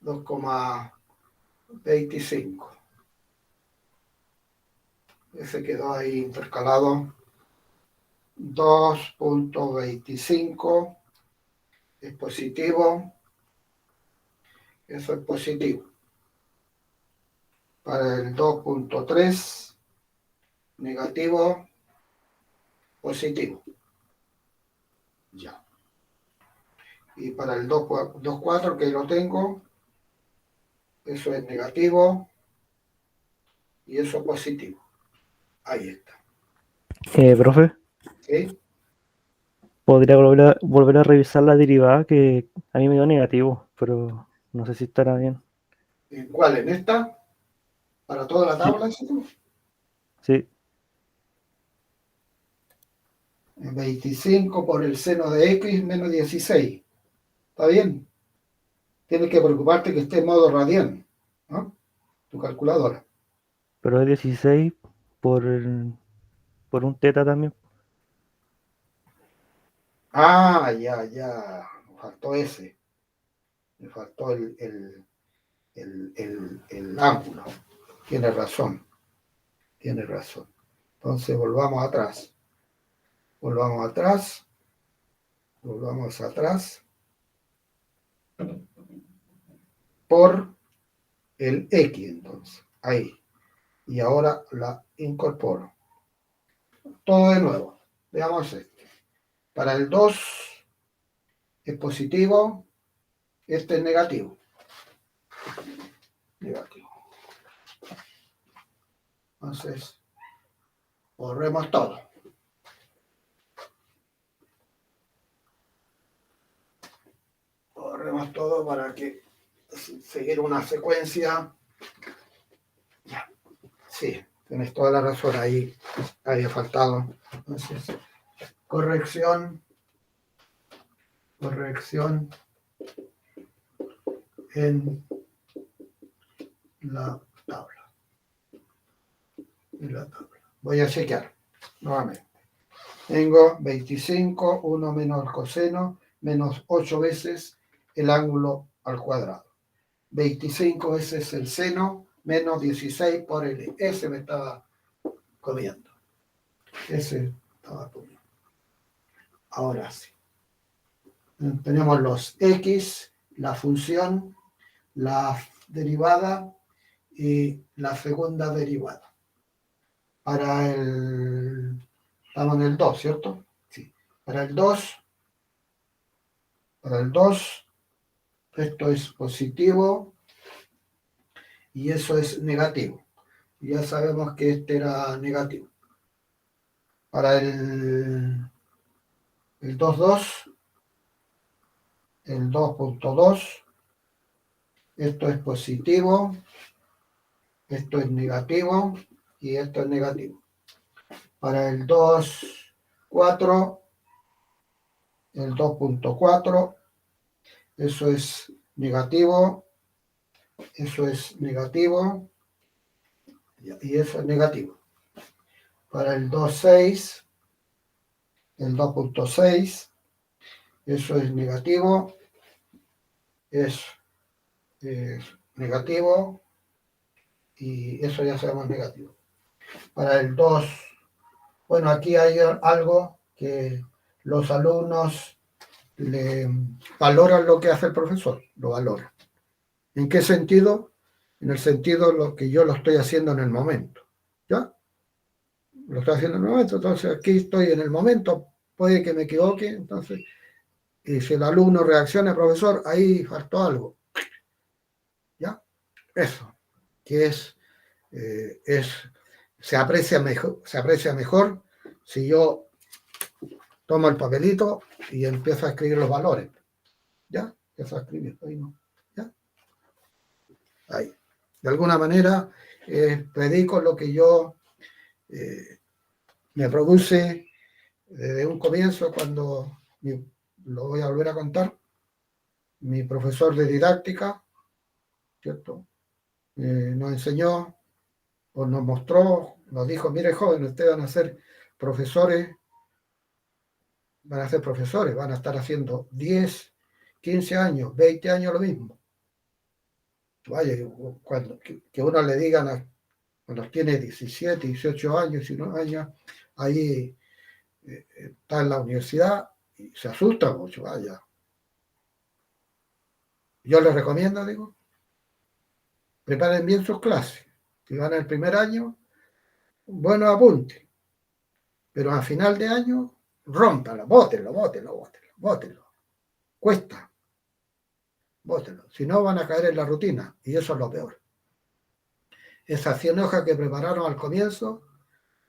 2,25. Ese quedó ahí intercalado. 2,25 es positivo. Eso es positivo. Para el 2,3, negativo, positivo. Ya. Y para el 2,4, que lo tengo, eso es negativo y eso es positivo. Ahí está. Profe, ¿Sí? podría volver a revisar la derivada que a mí me dio negativo, pero no sé si estará bien. ¿En cuál? ¿En esta? ¿Para toda la tabla? ¿Sí? Sí, 25 por el seno de x menos 16. ¿Está bien? Tienes que preocuparte que esté en modo radian, ¿no? Tu calculadora. pero es 16 por, por un teta también. Ah, ya, ya. Me faltó ese. Me faltó el ángulo. Tienes razón. Tienes razón. Entonces volvamos atrás. Volvamos atrás. Volvamos atrás. Por el X, entonces. Ahí. Y ahora la incorporo. Todo de nuevo. Veamos este. Para el 2 es positivo. Este es negativo. Negativo. Entonces, borremos todo. Borremos todo para que seguir una secuencia. Ya. Sí, tienes toda la razón. Ahí había faltado. Entonces, corrección en la tabla. Voy a chequear nuevamente. Tengo 25, 1 menos el coseno, menos 8 veces el ángulo al cuadrado. 25 veces el seno, menos 16 por el. Ese me estaba comiendo. Ahora sí. Tenemos los x, la función, la derivada y la segunda derivada. Estamos en el 2, ¿cierto? Sí. Para el 2, esto es positivo y eso es negativo. Ya sabemos que este era negativo. Para el 2,2, el 2,2, esto es positivo, esto es negativo y esto es negativo. Para el 2,4, el 2,4, eso es negativo y eso es negativo. Para el 2,6, el 2,6, eso es negativo, es negativo y eso ya sabemos negativo. Para el 2, bueno, aquí hay algo que los alumnos le valoran lo que hace el profesor, lo valoran. ¿En qué sentido? En el sentido lo que yo lo estoy haciendo en el momento. ¿Ya? Lo estoy haciendo en el momento, entonces aquí estoy en el momento, puede que me equivoque, entonces, y si el alumno reacciona, profesor, ahí faltó algo. ¿Ya? Eso, que se aprecia mejor si yo tomo el papelito y empiezo a escribir los valores. ¿Ya? Empiezo a escribir. Ahí no. ¿Ya? Ahí. De alguna manera, predico lo que yo me produce desde un comienzo, cuando lo voy a volver a contar, mi profesor de didáctica, ¿cierto? Nos enseñó o nos mostró, nos dijo, mire joven, ustedes van a ser profesores, van a estar haciendo 10, 15 años, 20 años lo mismo. Vaya, que uno le digan, cuando tiene 17, 18 años, 19 años, ahí está en la universidad y se asusta mucho, vaya. Yo les recomiendo, digo, preparen bien sus clases. Si van el primer año, buenos apuntes. Pero a final de año, rómpalo, bótenlo. Cuesta, bótenlo. Si no, van a caer en la rutina. Y eso es lo peor. Esas 100 hojas que prepararon al comienzo,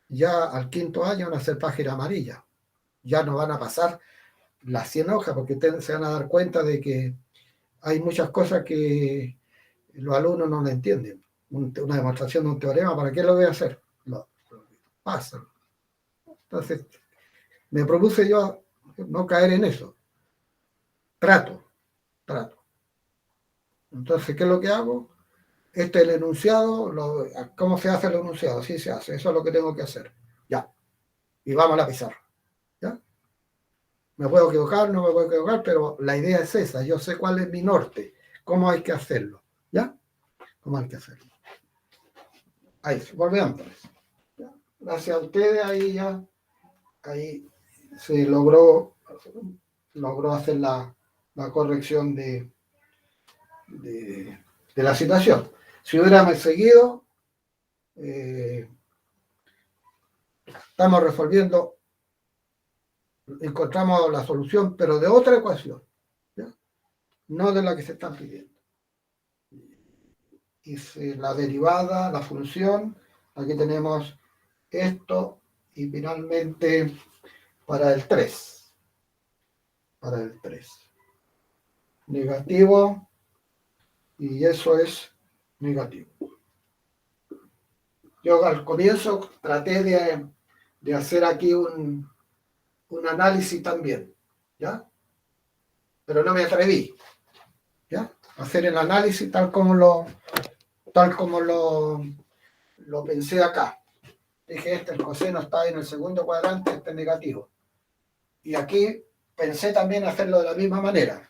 ya al quinto año van a ser página amarilla. Ya no van a pasar las 100 hojas, porque se van a dar cuenta de que hay muchas cosas que los alumnos no lo entienden. Una demostración de un teorema, ¿para qué lo voy a hacer? Lo pasan. Entonces, me produce yo no caer en eso. Trato. Entonces, ¿qué es lo que hago? Este es el enunciado. ¿Cómo se hace el enunciado? Así se hace. Eso es lo que tengo que hacer. Ya. Y vamos a la pizarra. ¿Ya? Me puedo equivocar, no me puedo equivocar, pero la idea es esa. Yo sé cuál es mi norte. ¿Cómo hay que hacerlo? ¿Ya? ¿Cómo hay que hacerlo? Ahí, volvemos. Gracias a ustedes, ahí se logró hacer la corrección de la situación. Si hubiéramos seguido, estamos resolviendo, encontramos la solución, pero de otra ecuación, ¿ya? No de la que se están pidiendo. Y la derivada, la función, aquí tenemos esto, y finalmente para el 3. Negativo, y eso es negativo. Yo al comienzo traté de hacer aquí un análisis también, ¿ya? Pero no me atreví, ¿ya? Hacer el análisis tal como lo pensé acá. Dije, el coseno está en el segundo cuadrante, este es negativo. Y aquí pensé también hacerlo de la misma manera,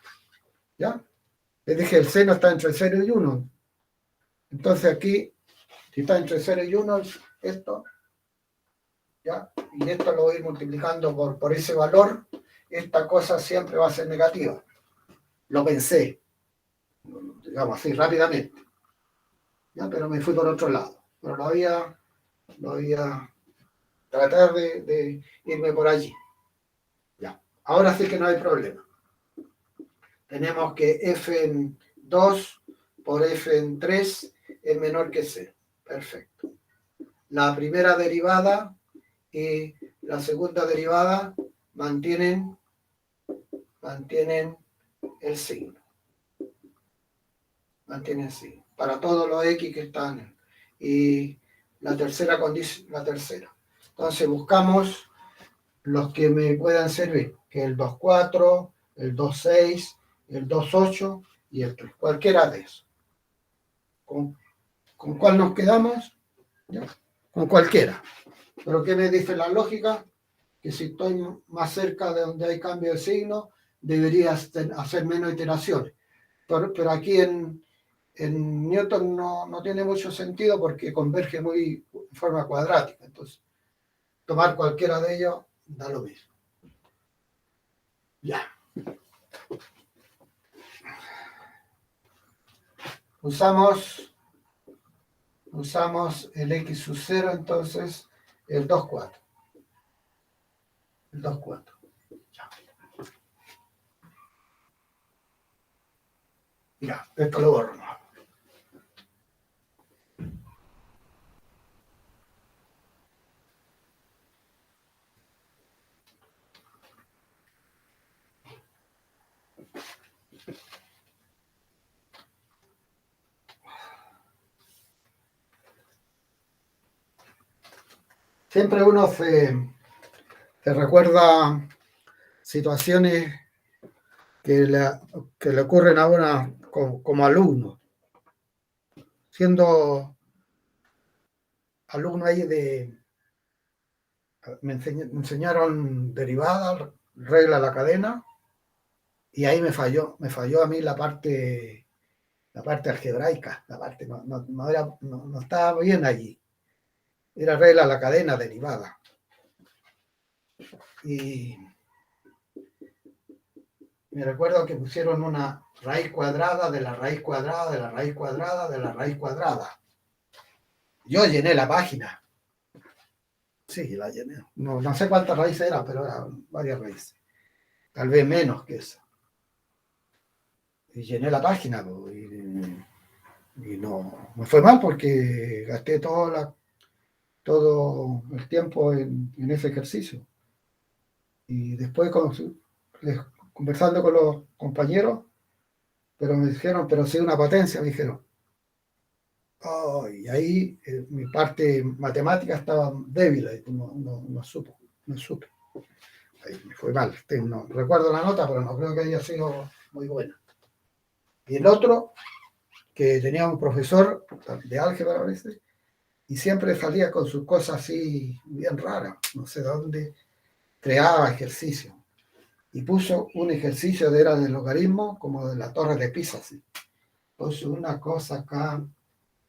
¿ya? Les dije, el seno está entre 0 y 1. Entonces aquí, si está entre 0 y 1, esto, ¿ya? Y esto lo voy a ir multiplicando por ese valor, esta cosa siempre va a ser negativa. Lo pensé, digamos así, rápidamente. ¿Ya? Pero me fui por otro lado. Pero lo había tratar de irme por allí. Ya. Ahora sí que no hay problema. Tenemos que f en 2 por f en 3 es menor que 0. Perfecto. La primera derivada y la segunda derivada mantienen el signo. Mantienen el signo. Para todos los x que están. Y la tercera condición, la tercera. Entonces buscamos los que me puedan servir, que el 2,4, el 2,6, el 2,8 y el 3. Cualquiera de esos. ¿Con cuál nos quedamos? ¿Ya? Con cualquiera. Pero ¿qué me dice la lógica? Que si estoy más cerca de donde hay cambio de signo, debería hacer menos iteraciones. Pero aquí en Newton no tiene mucho sentido porque converge muy en forma cuadrática. Entonces, tomar cualquiera de ellos da lo mismo. Ya. Usamos el x sub 0, entonces el 2,4. El 2,4. Ya. Ya, esto lo borro. siempre uno se recuerda situaciones que le ocurren ahora como alumno. Siendo alumno ahí me enseñaron derivadas, regla de la cadena, y ahí me falló a mí la parte algebraica, la parte no estaba bien allí. Era regla de la cadena derivada. Y me recuerdo que pusieron una raíz cuadrada de la raíz cuadrada de la raíz cuadrada de la raíz cuadrada. Yo llené la página. Sí, la llené. No sé cuántas raíces eran, pero eran varias raíces. Tal vez menos que eso. Y llené la página, y no me fue mal porque gasté todo el tiempo en ese ejercicio. Y después conversando con los compañeros, pero me dijeron, pero sí una potencia, me dijeron. Oh, y ahí mi parte matemática estaba débil, ahí, no supe. Ahí me fue mal. No recuerdo la nota, pero no creo que haya sido muy buena. Y el otro, que tenía un profesor de álgebra a veces, y siempre salía con sus cosas así bien raras, no sé dónde, creaba ejercicio. Y puso un ejercicio era del logaritmo, como de la torre de Pisa, así. Puso una cosa acá,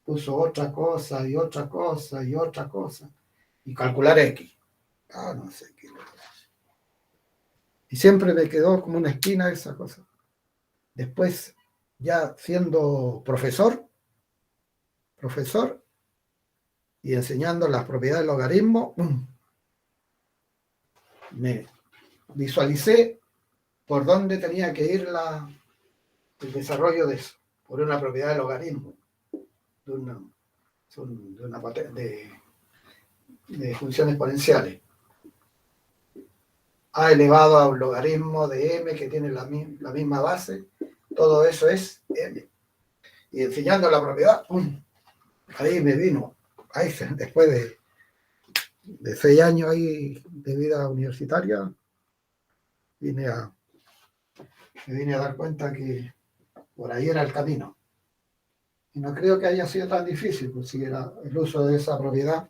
puso otra cosa y otra cosa y otra cosa. Y calcular X. No sé qué. Y siempre me quedó como una esquina esa cosa. Después, ya siendo profesor, y enseñando las propiedades del logaritmo, me visualicé por dónde tenía que ir el desarrollo de eso, por una propiedad del logaritmo, de funciones exponenciales. A elevado a un logaritmo de m que tiene la misma base, todo eso es m. Y enseñando la propiedad, ahí me vino, ahí después de 6 años ahí de vida universitaria, me vine a dar cuenta que por ahí era el camino. Y no creo que haya sido tan difícil, pues si el uso de esa propiedad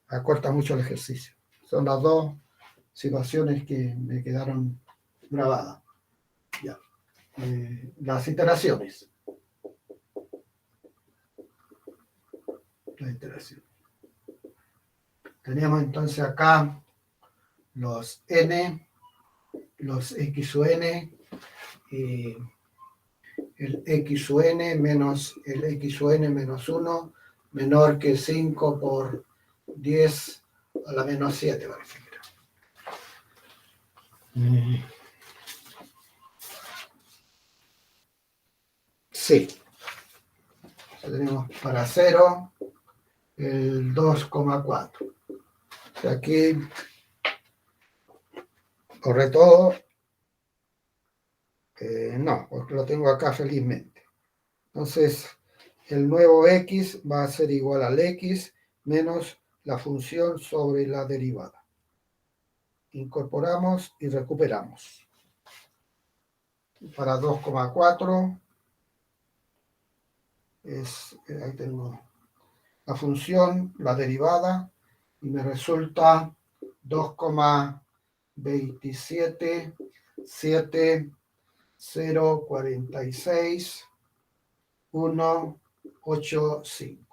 acorta mucho el ejercicio. Son las dos situaciones que me quedaron grabadas. Ya. Las iteraciones. Teníamos entonces acá los n, los x sub n, y el x sub n menos el x sub n menos 1 menor que 5 por 10 a la menos 7, parece que era. Sí. Tenemos para 0 el 2,4. O sea, aquí corre todo. No, porque lo tengo acá felizmente. Entonces, el nuevo x va a ser igual al x menos la función sobre la derivada. Incorporamos y recuperamos. Para 2,4 ahí tengo la función, la derivada, y me resulta 2,277046185.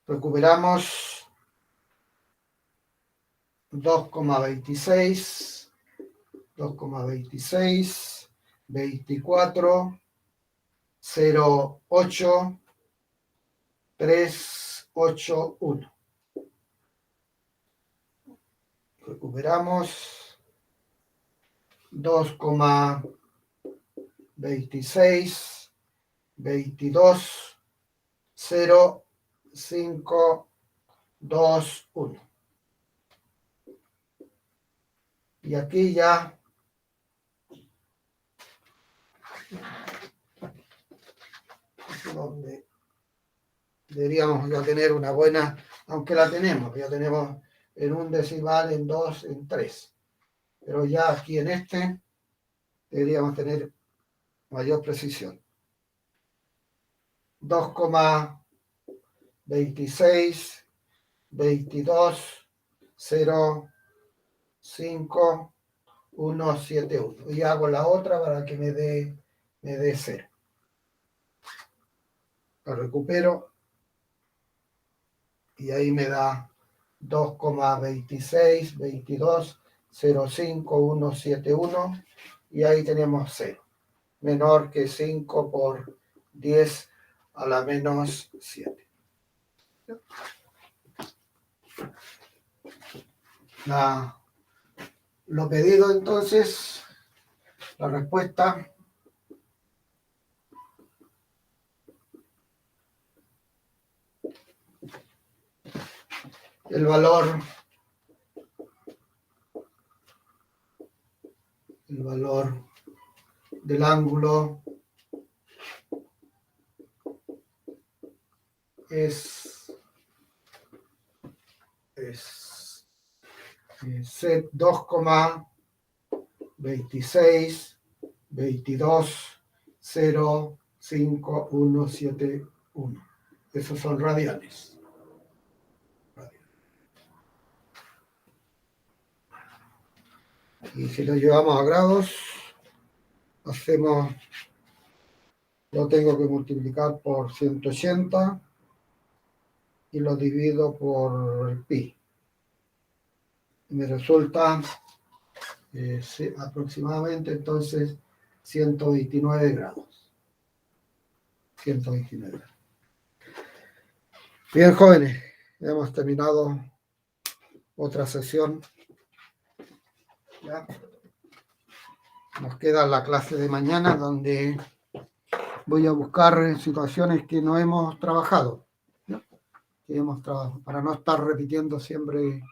Recuperamos 2,26, 24, 0,8, 381. Recuperamos 2,26, 22, 0, 5, 2, 1. Y aquí ya donde deberíamos ya tener una buena, aunque la tenemos, ya tenemos en 1 decimal, en 2, en 3. Pero ya aquí en este deberíamos tener mayor precisión. 2,26, 22, 0, 5, 1, 7, 1. Y hago la otra para que me dé 0. La recupero y ahí me da 2,26, 22, 0, 5, 1, 7, 1 y ahí tenemos 0. Menor que 5 por 10 a la menos 7. Lo pedido entonces, la respuesta el valor del ángulo es 2,26, 22, 0, 5, 1, 7, 1. Esos son radianes. Y si lo llevamos a grados, lo tengo que multiplicar por 180 y lo divido por el pi. Y me resulta aproximadamente entonces 129 grados. 129 grados. Bien, jóvenes, hemos terminado otra sesión. ¿Ya? Nos queda la clase de mañana donde voy a buscar situaciones que no hemos trabajado, ¿no? Que hemos trabajado, para no estar repitiendo siempre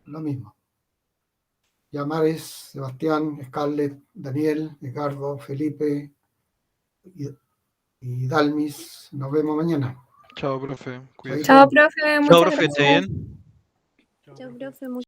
lo mismo. Yamares, Sebastián, Scarlett, Daniel, Edgardo, Felipe y Dalmis. Nos vemos mañana. Chao, profe. Cuídate. Chao, profe. Chao, Muchas profe, ¿esté gracias. bien? Chao, profe.